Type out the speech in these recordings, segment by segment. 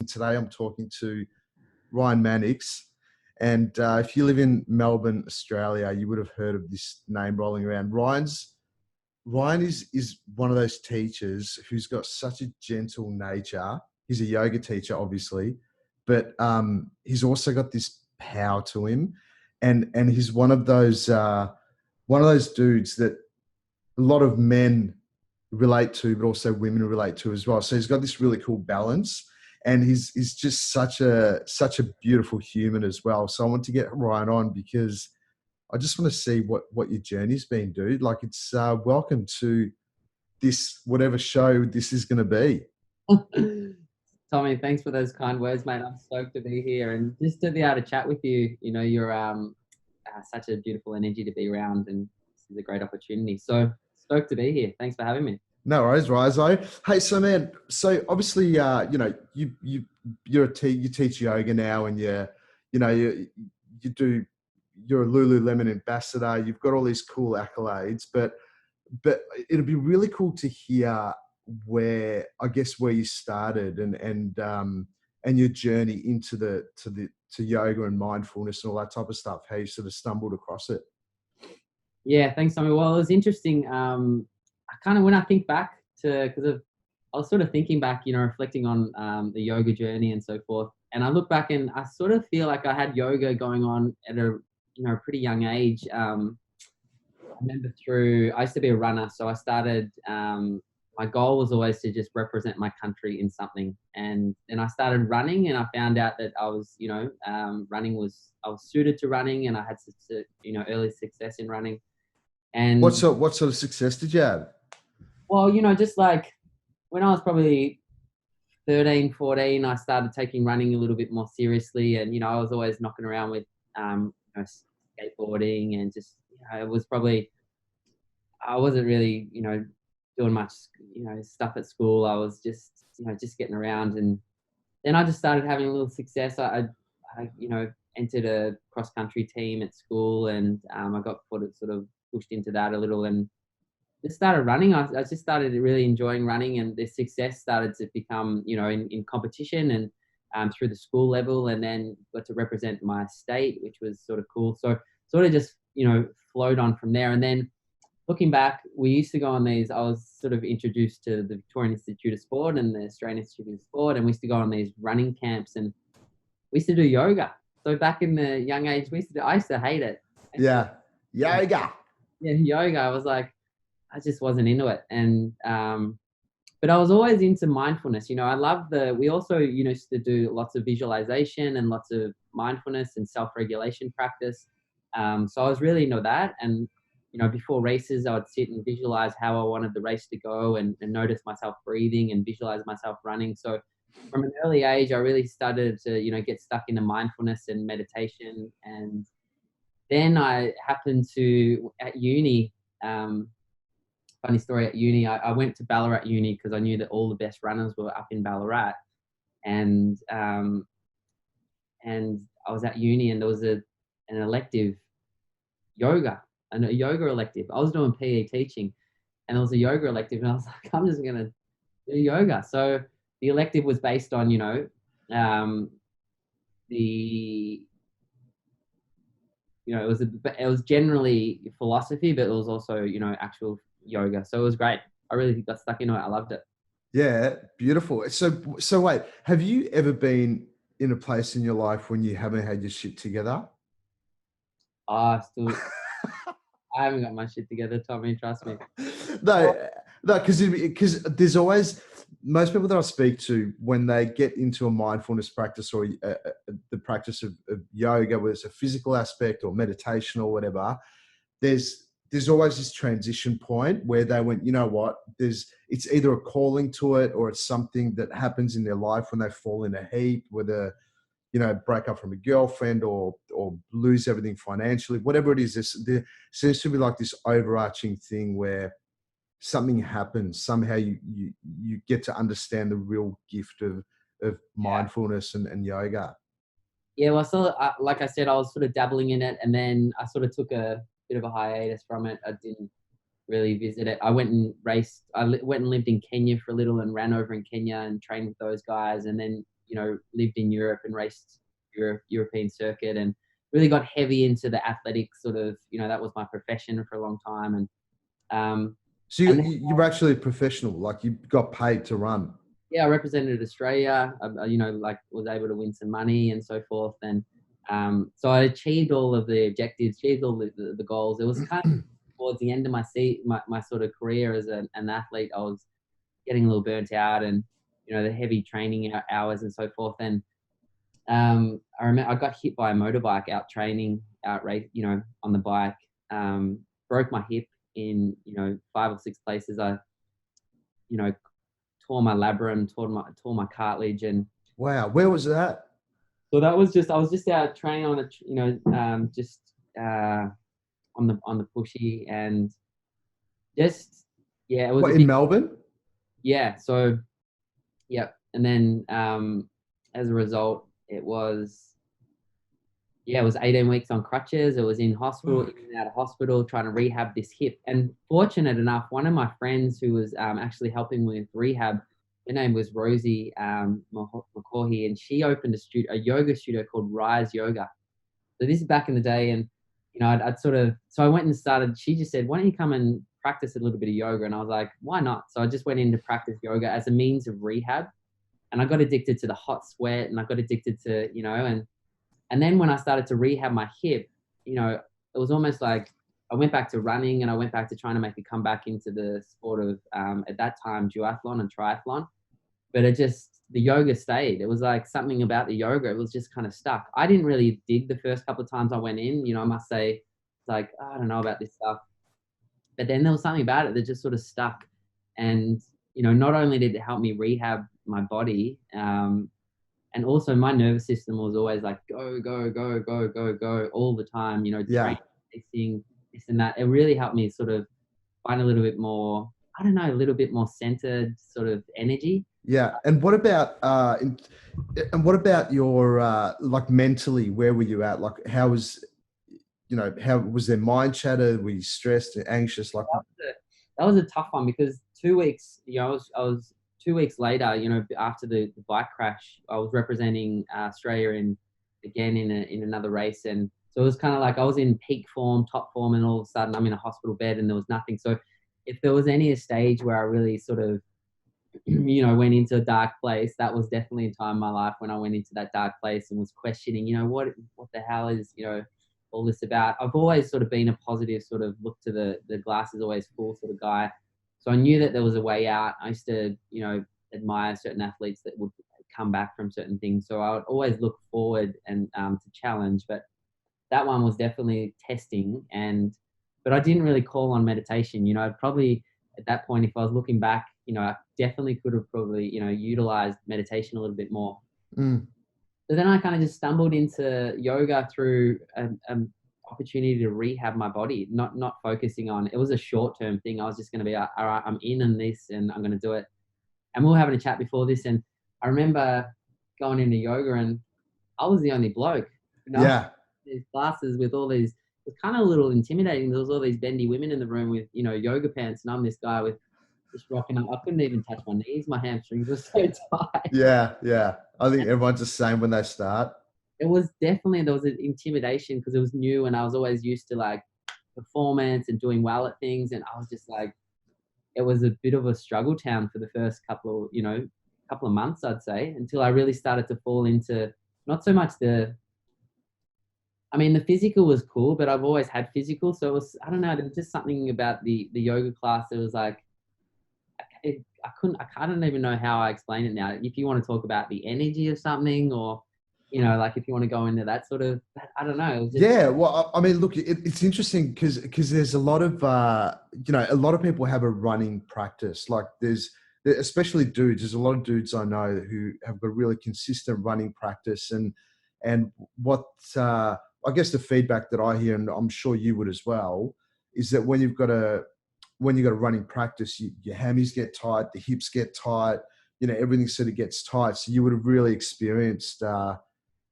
Today I'm talking to Ryan Mannix. And if you live in Melbourne, Australia, you would have heard of this name rolling around. Ryan is one of those teachers who's got such a gentle nature. He's a yoga teacher, obviously, but he's also got this power to him, and he's one of those dudes that a lot of men relate to, but also women relate to as well. So he's got this really cool balance, and he's just such a beautiful human as well. So I want to get Ryan on because I just want to see what your journey's been, dude. Like, it's welcome to this, whatever show this is going to be. Tommy, thanks for those kind words, mate. I'm stoked to be here and just to be able to chat with you. You know, you're such a beautiful energy to be around, and this is a great opportunity. So stoked to be here. Thanks for having me. No worries, Rizo. Hey, so man, so obviously, you know, you teach yoga now, and you're a Lululemon ambassador. You've got all these cool accolades, but it'd be really cool to hear where you started and your journey into yoga and mindfulness and all that type of stuff. How you sort of stumbled across it. Yeah, thanks, Tommy. Well, it was interesting. When I think back I was sort of thinking back, you know, reflecting on the yoga journey and so forth. And I look back and I sort of feel like I had yoga going on at a pretty young age. I remember I used to be a runner, so I started. My goal was always to just represent my country in something, and then I started running, and I found out that I was, I was suited to running, and I had early success in running. And what sort of success did you have? Well, just like when I was probably 13, 14, I started taking running a little bit more seriously. And, I was always knocking around with, skateboarding and just, it was probably, I wasn't really, doing much, stuff at school. I was just, just getting around. And then I just started having a little success. I entered a cross country team at school, and I got sort of pushed into that a little, and just started running. I just started really enjoying running, and the success started to become, in competition and through the school level, and then got to represent my state, which was sort of cool. So sort of just, flowed on from there. And then looking back, we used to go on these, I was sort of introduced to the Victorian Institute of Sport and the Australian Institute of Sport, and we used to go on these running camps, and we used to do yoga. So back in the young age, I used to hate it. Yeah. Yoga. Yeah, yoga. I was like, I just wasn't into it. And, but I was always into mindfulness. I love we also, used to do lots of visualization and lots of mindfulness and self-regulation practice. So I was really into that. And, before races, I would sit and visualize how I wanted the race to go, and notice myself breathing and visualize myself running. So from an early age, I really started to, get stuck into mindfulness and meditation. And then I happened to, at uni, funny story, at uni, I went to Ballarat Uni because I knew that all the best runners were up in Ballarat. And I was at uni, and there was an elective yoga elective. I was doing PE teaching, and there was a yoga elective, and I was like, I'm just going to do yoga. So the elective was based on, it was generally philosophy, but it was also, actual yoga. So it was great. I really got stuck into it. I loved it. Yeah, beautiful. So wait, have you ever been in a place in your life when you haven't had your shit together? I haven't got my shit together, Tommy. Trust me. No, because there's always, most people that I speak to, when they get into a mindfulness practice or the practice of yoga, whether it's a physical aspect or meditation or whatever, there's always this transition point where they went, you know what, it's either a calling to it, or it's something that happens in their life when they fall in a heap, whether, break up from a girlfriend or lose everything financially, whatever it is. There seems to be like this overarching thing where something happens. Somehow you get to understand the real gift of mindfulness and yoga. Yeah, well, so like I said, I was sort of dabbling in it, and then I sort of took a bit of a hiatus from it. I didn't really visit it. I went and raced. I went and lived in Kenya for a little and ran over in Kenya and trained with those guys. And then lived in Europe and raced European circuit, and really got heavy into the athletic sort of, that was my profession for a long time. Um, So and then, you were actually a professional, like you got paid to run. yeah, I represented Australia, like was able to win some money and so forth. And so I achieved all of the objectives, achieved all the goals. It was kind of towards the end of my sort of career as an athlete. I was getting a little burnt out, and the heavy training hours and so forth. And I remember I got hit by a motorbike out training, out race, on the bike. Broke my hip in 5 or 6 places. I you know tore my labrum, tore my cartilage. And Wow, where was that? so that was just, I was just out training on just on the pushy, and just, yeah, it was a What, in big, Melbourne? yeah. So yeah, and then as a result, it was 18 weeks on crutches. It was in hospital, in and out of hospital, trying to rehab this hip. And fortunate enough, one of my friends who was actually helping with rehab, her name was Rosie McCaughey, and she opened a yoga studio called Rise Yoga. So this is back in the day, and I'd sort of, so I went and started. She just said, "Why don't you come and practice a little bit of yoga?" And I was like, "Why not?" So I just went in to practice yoga as a means of rehab, and I got addicted to the hot sweat, and I got addicted to, and then when I started to rehab my hip, it was almost like I went back to running, and I went back to trying to make a comeback into the sport of, at that time, duathlon and triathlon. But the yoga stayed. It was like something about the yoga. It was just kind of stuck. I didn't really dig the first couple of times I went in. I must say, it's like, oh, I don't know about this stuff. But then there was something about it that just sort of stuck. And, not only did it help me rehab my body, and also my nervous system was always like, go, go, go, go, go, go all the time, Yeah, training, chasing this and that. It really helped me sort of find a little bit more, I don't know, a little bit more centered sort of energy. yeah. And what about your like mentally? Where were you at? Like, how was their mind chatter? Were you stressed and anxious? Like, That was a tough one, because 2 weeks, I was 2 weeks later, after the bike crash, I was representing Australia again in another race. And so it was kind of like I was in peak form, top form, and all of a sudden I'm in a hospital bed and there was nothing. So if there was any stage where I really sort of, went into a dark place, that was definitely a time in my life when I went into that dark place and was questioning, what the hell is, all this about. I've always sort of been a positive, sort of look to the glass is always full sort of guy. So I knew that there was a way out. I used to, admire certain athletes that would come back from certain things. So I would always look forward and to challenge. But that one was definitely testing. But I didn't really call on meditation. I'd probably, at that point, if I was looking back, I definitely could have probably, utilized meditation a little bit more. mm, So then I kind of just stumbled into yoga through an opportunity to rehab my body, not focusing on, it was a short-term thing. I was just going to be, all right, I'm in on this and I'm going to do it. And we were having a chat before this, and I remember going into yoga, and I was the only bloke, yeah, these classes with all these, it was kind of a little intimidating. There was all these bendy women in the room with, yoga pants, and I'm this guy with just rocking up. I couldn't even touch my knees. My hamstrings were so tight. yeah, yeah. I think everyone's the same when they start. It was definitely, there was an intimidation because it was new, and I was always used to like performance and doing well at things. And I was just like, it was a bit of a struggle town for the first couple of months, I'd say, until I really started to fall into not so much the physical was cool, but I've always had physical. So it was, I don't know, there was just something about the yoga class that was like, I don't even know how I explain it now. If you want to talk about the energy of something, or, like if you want to go into that sort of, I don't know. It was just, Yeah, well, I mean, look, it's interesting because there's a lot of a lot of people have a running practice. Like especially dudes. There's a lot of dudes I know who have got really consistent running practice, and what I guess the feedback that I hear, and I'm sure you would as well, is that when you've got a running practice, your hammies get tight, the hips get tight, everything sort of gets tight. So you would have really experienced.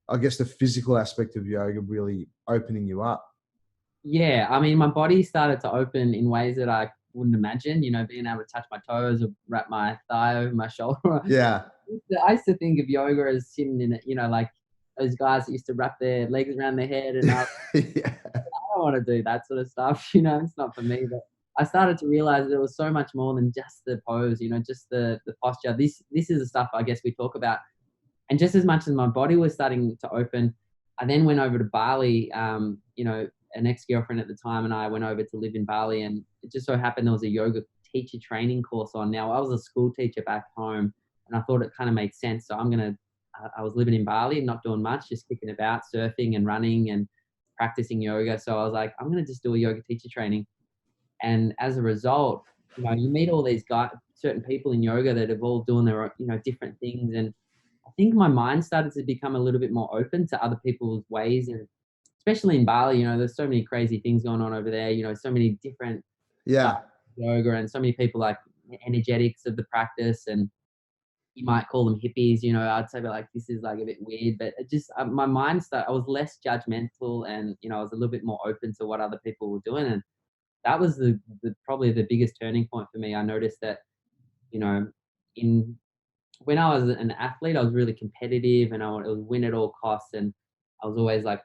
I guess the physical aspect of yoga really opening you up. yeah, my body started to open in ways that I wouldn't imagine, you know, being able to touch my toes or wrap my thigh over my shoulder. Yeah. I used to think of yoga as sitting in it, you know, like those guys that used to wrap their legs around their head, and Yeah. I don't want to do that sort of stuff. You know, it's not for me. But I started to realize there was so much more than just the pose, you know, just the posture. This is the stuff I guess we talk about. And just as much as my body was starting to open, I then went over to Bali. You know, an ex-girlfriend at the time and I went over to live in Bali, and it just so happened there was a yoga teacher training course on. Now I was a school teacher back home, and I thought it kind of made sense. So I was living in Bali, not doing much, just kicking about, surfing and running and practicing yoga. So I was like, I'm gonna just do a yoga teacher training. And as a result, you know, you meet all these guys, certain people in yoga that have all doing their, you know, different things. And I think my mind started to become a little bit more open to other people's ways. And especially in Bali, you know, there's so many crazy things going on over there, you know, so many different styles Yeah. of yoga and so many people like energetics of the practice. And you might call them hippies, you know, I'd say like, this is like a bit weird, but it just, my mind started, I was less judgmental and, you know, I was a little bit more open to what other people were doing. And that was the probably the biggest turning point for me. I noticed that, you know, in when I was an athlete, I was really competitive and I wanted to win at all costs. And I was always like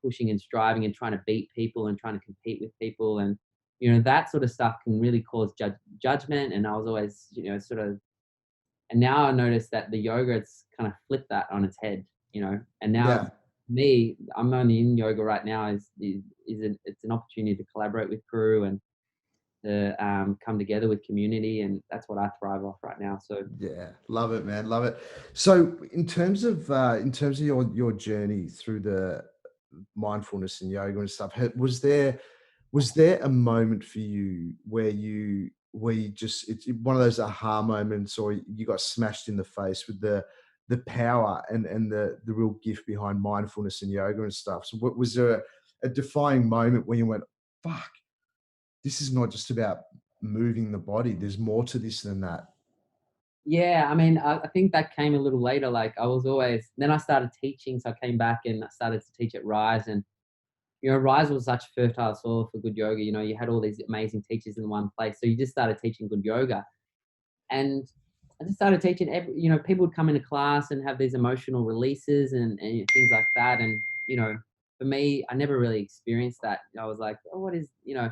pushing and striving and trying to beat people and trying to compete with people. And, you know, that sort of stuff can really cause judgment. And I was always, you know, sort of, and now I notice that the yoga, it's kind of flipped that on its head, you know, and now Yeah. me, I'm only in yoga right now it's an opportunity to collaborate with crew and to come together with community, and that's what I thrive off right now. So Yeah, love it, man, love it. So, in terms of your journey through the mindfulness and yoga and stuff, was there a moment for you where you just it's one of those aha moments, or you got smashed in the face with the power and the real gift behind mindfulness and yoga and stuff? So, what was there a defining moment when you went, "Fuck, this is not just about moving the body. There's more to this than that." yeah, I mean, I think that came a little later. Like I was always, then I started teaching, so I came back and I started to teach at Rise, and you know, Rise was such fertile soil for good yoga. You know, you had all these amazing teachers in one place, so you just started teaching good yoga. And I just started teaching you know, people would come into class and have these emotional releases and things like that. And, you know, for me, I never really experienced that. I was like, oh, what is, you know,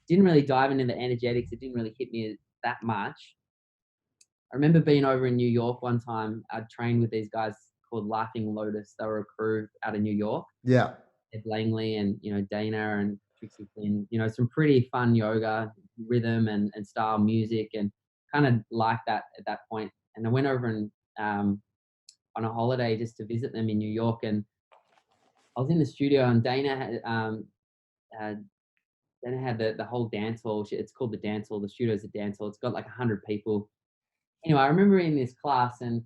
didn't really dive into the energetics. It didn't really hit me that much. I remember being over in New York one time. I trained with these guys called Laughing Lotus. They were a crew out of New York. Yeah, Ed Langley and, you know, Dana and Trixie Flynn, you know, some pretty fun yoga, rhythm and style music, and kind of like that at that point. And I went over and on a holiday just to visit them in New York. And I was in the studio and uh, Dana had the whole dance hall. It's called the dance hall. The studio's a dance hall. It's got like 100 people. Anyway, I remember in this class and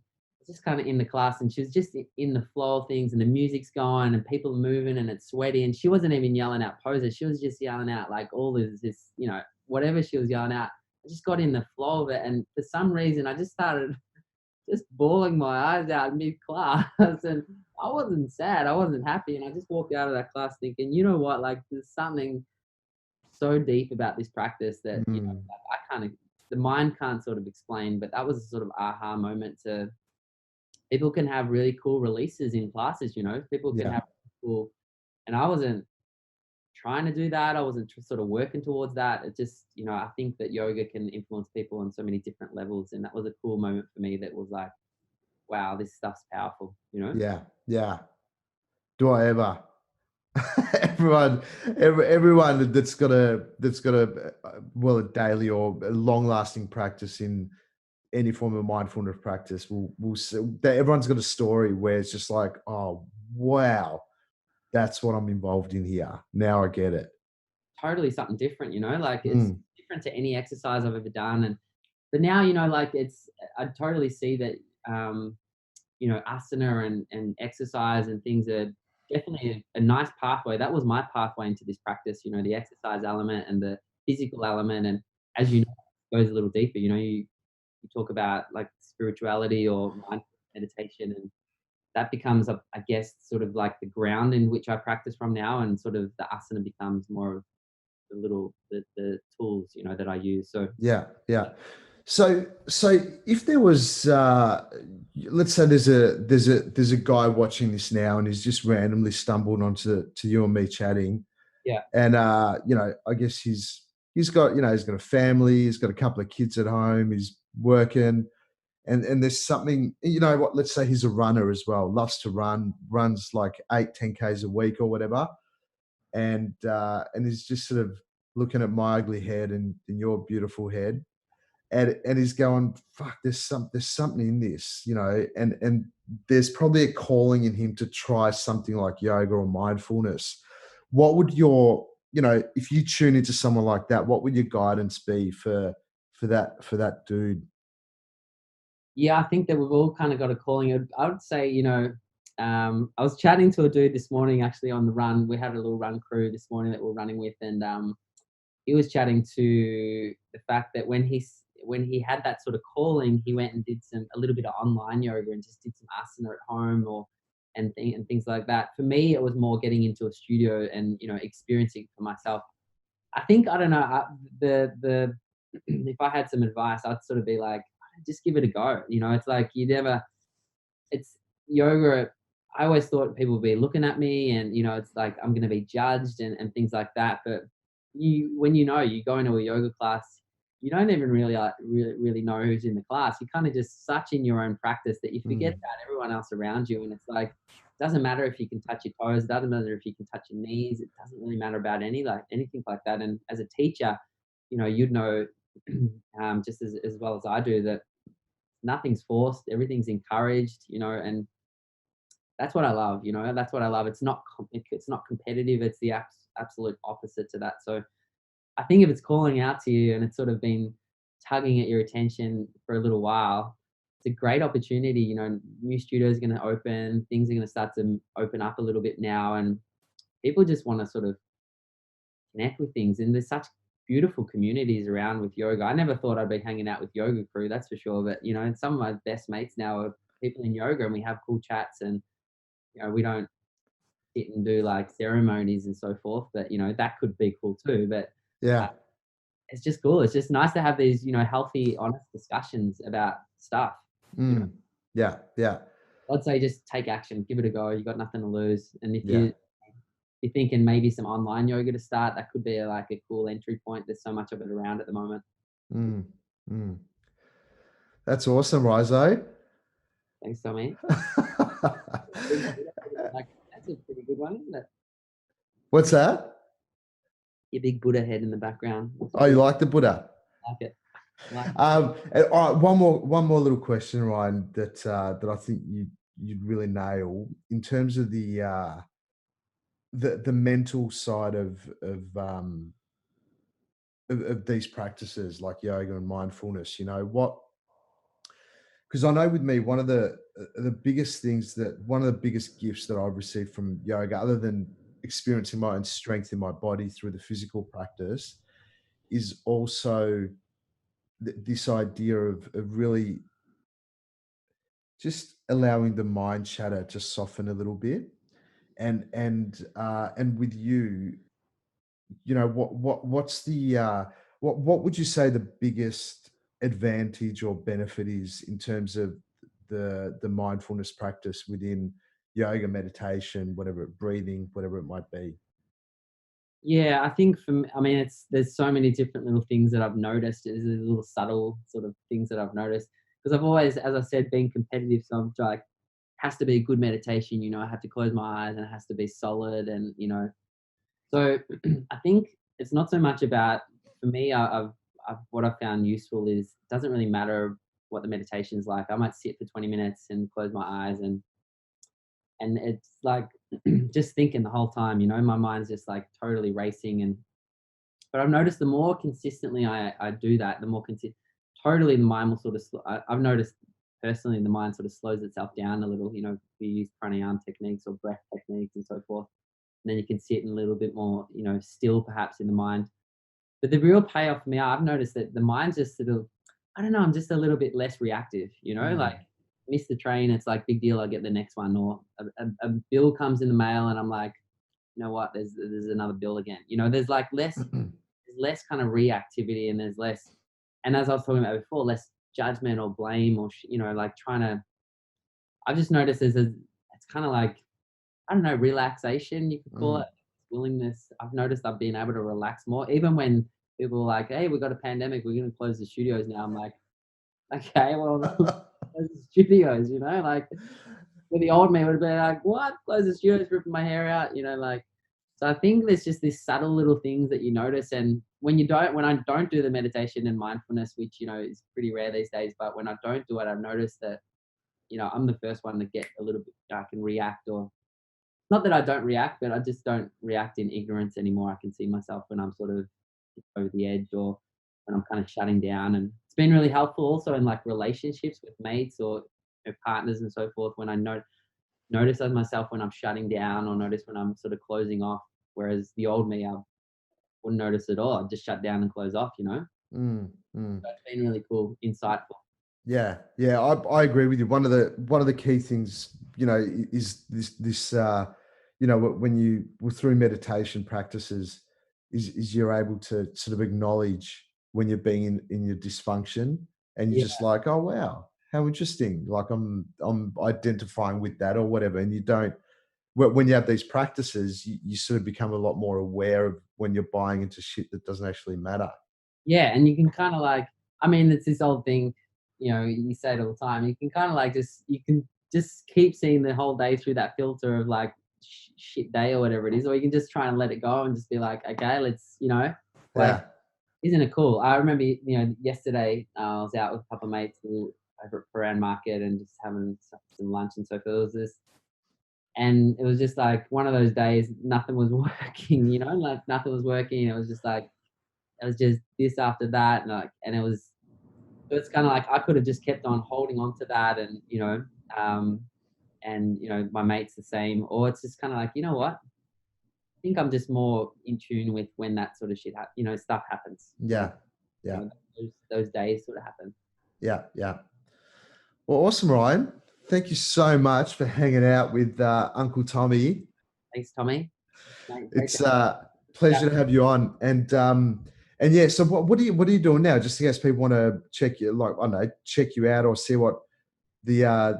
just kind of in the class, and she was just in the flow of things, and the music's going and people are moving and it's sweaty, and she wasn't even yelling out poses. She was just yelling out like all this, you know, whatever she was yelling out. I just got in the flow of it, and for some reason, I just started just bawling my eyes out mid class, and I wasn't sad, I wasn't happy, and I just walked out of that class thinking, you know what, like there's something so deep about this practice that, you know, mm, I kind of, the mind can't sort of explain, but that was a sort of aha moment. To people can have really cool releases in classes, you know, people can yeah, have cool, and I wasn't trying to do that. I wasn't sort of working towards that. It just, you know, I think that yoga can influence people on so many different levels. And that was a cool moment for me that was like, wow, this stuff's powerful, you know? yeah, yeah. Do I ever? Everyone, everyone that's got a well, a daily or a long lasting practice in any form of mindfulness practice will everyone's got a story where it's just like, oh wow, that's what I'm involved in here. Now I get it. Totally something different, you know, like it's Mm, different to any exercise I've ever done. And, but now, you know, like I totally see that, um, you know, asana and exercise and things are definitely a nice pathway. That was my pathway into this practice, you know, the exercise element and the physical element. And as you know, it goes a little deeper, you know, you talk about like spirituality or mindful meditation, and that becomes, I guess, sort of like the ground in which I practice from now. And sort of the asana becomes more of the tools, that I use. So Yeah, yeah. So if there was, let's say there's a guy watching this now and he's just randomly stumbled onto to you and me chatting, yeah, and I guess he's got he's got a family, he's got a couple of kids at home, he's working, and there's something what, let's say he's a runner as well, loves to run, runs like 8-10 Ks a week or whatever, and he's just sort of looking at my ugly head and your beautiful head, and he's going, fuck, there's something in this, and there's probably a calling in him to try something like yoga or mindfulness. What would your, if you tune into someone like that, what would your guidance be for that dude? yeah, I think that we've all kind of got a calling. I would say, I was chatting to a dude this morning actually on the run. We had a little run crew this morning that we're running with, and he was chatting to the fact that when he had that sort of calling, he went and did a little bit of online yoga and just did some asana at home and things like that. For me, it was more getting into a studio and experiencing for myself. I think I don't know the if I had some advice, I'd sort of be like, just give it a go. It's like you never it's yoga. I always thought people would be looking at me and, it's like I'm going to be judged and things like that. But when you go into a yoga class, you don't even really know who's in the class. You kind of just such in your own practice that you forget Mm, about everyone else around you. And it's like, it doesn't matter if you can touch your toes. It doesn't matter if you can touch your knees. It doesn't really matter about anything like that. And as a teacher, you'd know, just as well as I do, that nothing's forced, everything's encouraged, and that's what I love. That's what I love. It's not competitive. It's the absolute opposite to that. So I think if it's calling out to you and it's sort of been tugging at your attention for a little while, it's a great opportunity. New studios are going to open, things are going to start to open up a little bit now, and people just want to sort of connect with things. And there's such beautiful communities around with yoga. I never thought I'd be hanging out with yoga crew, that's for sure. But and some of my best mates now are people in yoga, and we have cool chats, and we don't sit and do like ceremonies and so forth. But that could be cool too. But uh, yeah. it's just cool. It's just nice to have these healthy, honest discussions about stuff. You know, Mm, yeah. Yeah. I'd say just take action, give it a go. You got nothing to lose. And if Yeah. you're thinking maybe some online yoga to start, that could be like a cool entry point. There's so much of it around at the moment. Mm, mm. That's awesome, Rizo. Thanks, Tommy. Like, that's a pretty good one, isn't it? What's that? Your big Buddha head in the background. Looks Oh, you pretty. like the Buddha? I like it. I like it. And, all right, one more little question, Ryan, that I think you'd really nail in terms of the mental side of these practices like yoga and mindfulness. What, because I know with me, one of the biggest gifts that I've received from yoga, other than experiencing my own strength in my body through the physical practice, is also this idea of really just allowing the mind chatter to soften a little bit. And with you, what would you say the biggest advantage or benefit is in terms of the mindfulness practice within yoga, meditation, whatever, breathing, whatever it might be? Yeah, I think for me, I mean, there's so many different little things that I've noticed. There's these little subtle sort of things that I've noticed because I've always, as I said, been competitive. So I'm like, has to be a good meditation. I have to close my eyes and it has to be solid, and So I think it's not so much about for me. I've what I've found useful is it doesn't really matter what the meditation is like. I might sit for 20 minutes and close my eyes, and it's like just thinking the whole time. My mind's just like totally racing. And but I've noticed the more consistently I do that, the more totally the mind will sort of. I've noticed personally the mind sort of slows itself down a little. We use pranayama techniques or breath techniques and so forth. And then you can sit in a little bit more, still perhaps in the mind. But the real payoff for me, I've noticed that the mind's just sort of, I don't know, I'm just a little bit less reactive, like Mm, miss the train, it's like big deal, I'll get the next one. Or a bill comes in the mail and I'm like, you know what, there's another bill again. You know, there's like less kind of reactivity, and there's less, and as I was talking about before, less judgment or blame or you know, like trying to. I've just noticed it's kind of like, I don't know, relaxation, you could call Mm. it, willingness. I've noticed I've been able to relax more, even when people are like, "Hey, we got a pandemic, we're gonna close the studios now." I'm like, "Okay, well, close the studios," you know, like, with the old me would have been like, "What? Close the studios, ripping my hair out," you know, like. So I think there's just these subtle little things that you notice, and when I don't do the meditation and mindfulness, which you know is pretty rare these days, but when I don't do it, I've noticed that you know I'm the first one to get a little bit. I can react, or not that I don't react, but I just don't react in ignorance anymore. I can see myself when I'm sort of over the edge, or when I'm kind of shutting down. And it's been really helpful also in like relationships with mates or partners and so forth. When I notice of myself when I'm shutting down, or notice when I'm sort of closing off. Whereas the old me, I wouldn't notice at all. I'd just shut down and close off, you know? Mm, mm. So it's been really cool, insightful. Yeah, yeah, I agree with you. One of the key things, you know, is this you know, when you well, through meditation practices, is you're able to sort of acknowledge when you're being in your dysfunction, and you're Yeah. just like, oh wow, how interesting. Like I'm identifying with that or whatever, and you don't. When you have these practices, you sort of become a lot more aware of when you're buying into shit that doesn't actually matter. Yeah, and you can kinda like, I mean, it's this old thing, you know, you say it all the time. You can kinda like you can just keep seeing the whole day through that filter of like shit day or whatever it is, or you can just try and let it go and just be like, "Okay, let's," you know, like, Yeah, isn't it cool? I remember, you know, yesterday, I was out with a couple of mates, we were over at Paran Market and just having some lunch and so forth. It was this, and it was just like one of those days, nothing was working, you know, like nothing was working. It was just like, it was just this after that, and like, and it was, so it's kind of like I could have just kept on holding on to that, um, and you know, my mates the same, or it's just kind of like, you know what? I think I'm just more in tune with when that sort of shit, you know, stuff happens. yeah, You yeah, know, those days sort of happen. yeah, yeah. Well, awesome, Ryan. Thank you so much for hanging out with Uncle Tommy. Thanks, Tommy. Mate, great to It's a pleasure chat. to have you on. And yeah, so what are you doing now? Just in case people want to check you, like I don't know, check you out or see what the uh,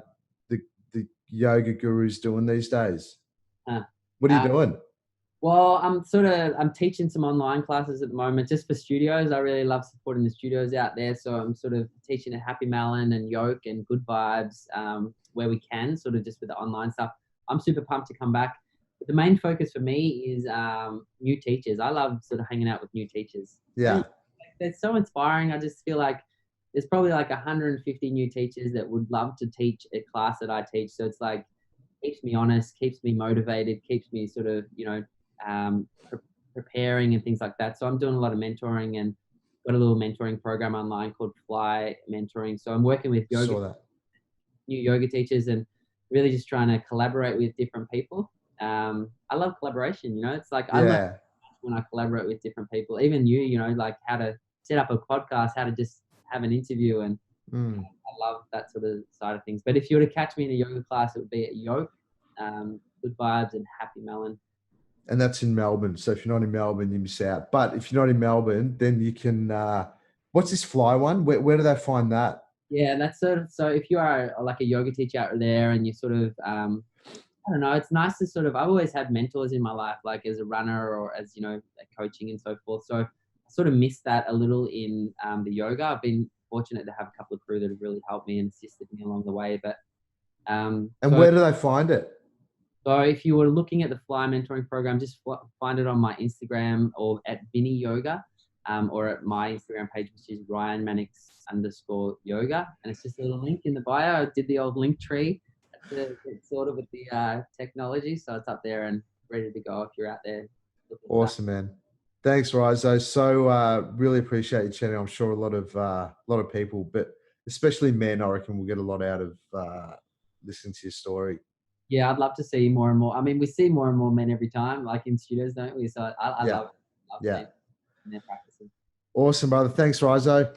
the the yoga guru's doing these days. Uh, What are you uh, doing? well, I'm teaching some online classes at the moment, just for studios. I really love supporting the studios out there, so I'm sort of teaching at Happy Melon and Yoke and Good Vibes, where we can, sort of just with the online stuff. I'm super pumped to come back. But the main focus for me is new teachers. I love sort of hanging out with new teachers. Yeah, They're so inspiring. I just feel like there's probably like 150 new teachers that would love to teach a class that I teach. So it's like, keeps me honest, keeps me motivated, keeps me sort of, you know, preparing and things like that. So I'm doing a lot of mentoring, and got a little mentoring program online called Fly Mentoring. So I'm working with saw that. new yoga teachers, and really just trying to collaborate with different people. I love collaboration. You know, it's like I learn Yeah. when I collaborate with different people. Even you know, like how to set up a podcast, how to just have an interview, and Mm. I love that sort of side of things. But if you were to catch me in a yoga class, it would be at Yoke, Good Vibes, and Happy Melon. And that's in Melbourne. So if you're not in Melbourne, you miss out. But if you're not in Melbourne, then you can. What's this fly one? Where do they find that? Yeah, that's sort of, so if you are like a yoga teacher out there and you sort of, I don't know, it's nice to sort of, I've always had mentors in my life, like as a runner or as, you know, coaching and so forth. So I sort of missed that a little in the yoga. I've been fortunate to have a couple of crew that have really helped me and assisted me along the way. But And where do they find it? so if you were looking at the Fly Mentoring Program, just find it on my Instagram or at Vinny Yoga, or at my Instagram page, which is Ryan Mannix _yoga. And it's just a little link in the bio. I did the old link tree. It's sort of with the technology. So it's up there and ready to go if you're out there looking for that. Awesome, man. Thanks, Rizo. So really appreciate you chatting. I'm sure a lot of people, but especially men, I reckon will get a lot out of listening to your story. Yeah, I'd love to see more and more. I mean, we see more and more men every time, like in studios, don't we? So I Yeah, love yeah. seeing them in their practices. Awesome, brother. Thanks, Rizo.